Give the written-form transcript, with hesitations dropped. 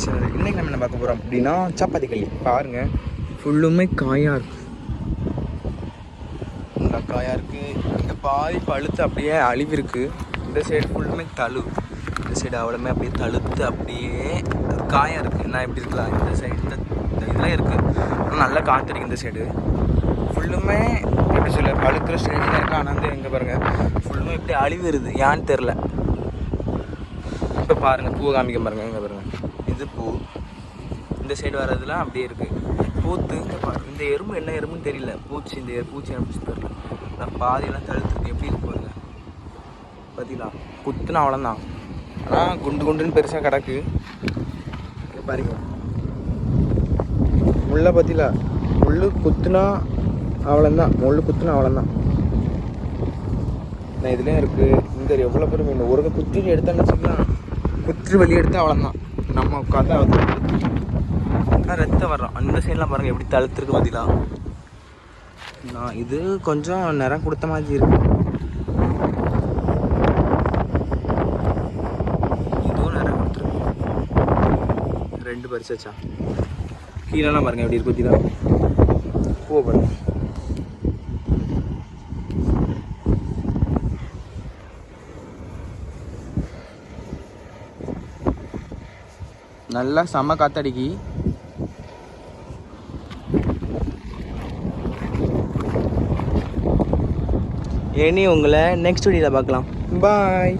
Channel. இன்றைக்கி நம்ம என்ன பார்க்க போகிறோம் அப்படின்னா சப்பாத்தி களி. பாருங்கள், ஃபுல்லுமே காயாக இருக்குது. நல்லா காயாக இருக்குது. இந்த பாதி பழுத்து அப்படியே அழிவு இருக்குது. இந்த சைடு ஃபுல்லுமே தழு. இந்த சைடு அவ்வளோமே அப்படியே தழுத்து அப்படியே காயாக இருக்குது. என்ன எப்படி இருக்கலாம், இந்த சைடு இந்த இதெல்லாம் இருக்குது. நல்லா காற்றடிக்கும். இந்த சைடு ஃபுல்லுமே எப்படி சொல்ல பழுக்கிற ஸ்டேஜில் இருக்குது. ஆனால் வந்து எங்கே பாருங்கள் ஃபுல்லுமே இப்படி அழிவுருது, ஏன்னு தெரில. இப்போ பாருங்கள், பூவை காமிக்க பாருங்கள். எங்கே பாருங்கள், இது பூ. இந்த சைடு வர்றதுலாம் அப்படியே இருக்குது பூத்து. இங்கே பாருங்கள், இந்த எறும்பு என்ன எறும்புன்னு தெரியல. பூச்சி, இந்த பூச்சி என்ன தெரியல. நான் பாதியெல்லாம் தழுத்துருக்கு. எப்படி இருக்கு பாருங்க. பார்த்தீங்களா, குத்துனா அவ்வளோதான். ஆனால் குண்டு குண்டுன்னு பெருசாக கிடக்கு. பாருங்க, முள்ளை பார்த்தீங்களா, முள் குத்துனா அவ்வளோதான். முள் குத்துனா அவ்வளோதான். நான் இதுலேயும் இருக்குது. இந்த எவ்வளோ பேர் மீன் ஒரு குத்திட்டு எடுத்தான்னு வச்சுக்கலாம். குத்திட்டு வெளியே எடுத்தால் அவ்வளோதான். நம்ம உட்காந்து வந்து ஆனால் ரத்தம் வர்றோம். அந்த சைட்லாம் பாருங்கள் எப்படி தழுத்துருக்கு பார்த்தீங்களா. நான் இது கொஞ்சம் நிறம் கொடுத்த மாதிரி இருக்கு. இதுவும் நிறம் கொடுத்துருக்கு. 2 பறிச்சாச்சா. கீழெல்லாம் பாருங்கள் எப்படி இருக்கு பார்த்தீங்களா. பூவை பாருங்கள். நல்லா செம்ம காத்தடிக்கி. இனி உங்களை நெக்ஸ்ட் வீடியோவில் பார்க்கலாம். பாய்.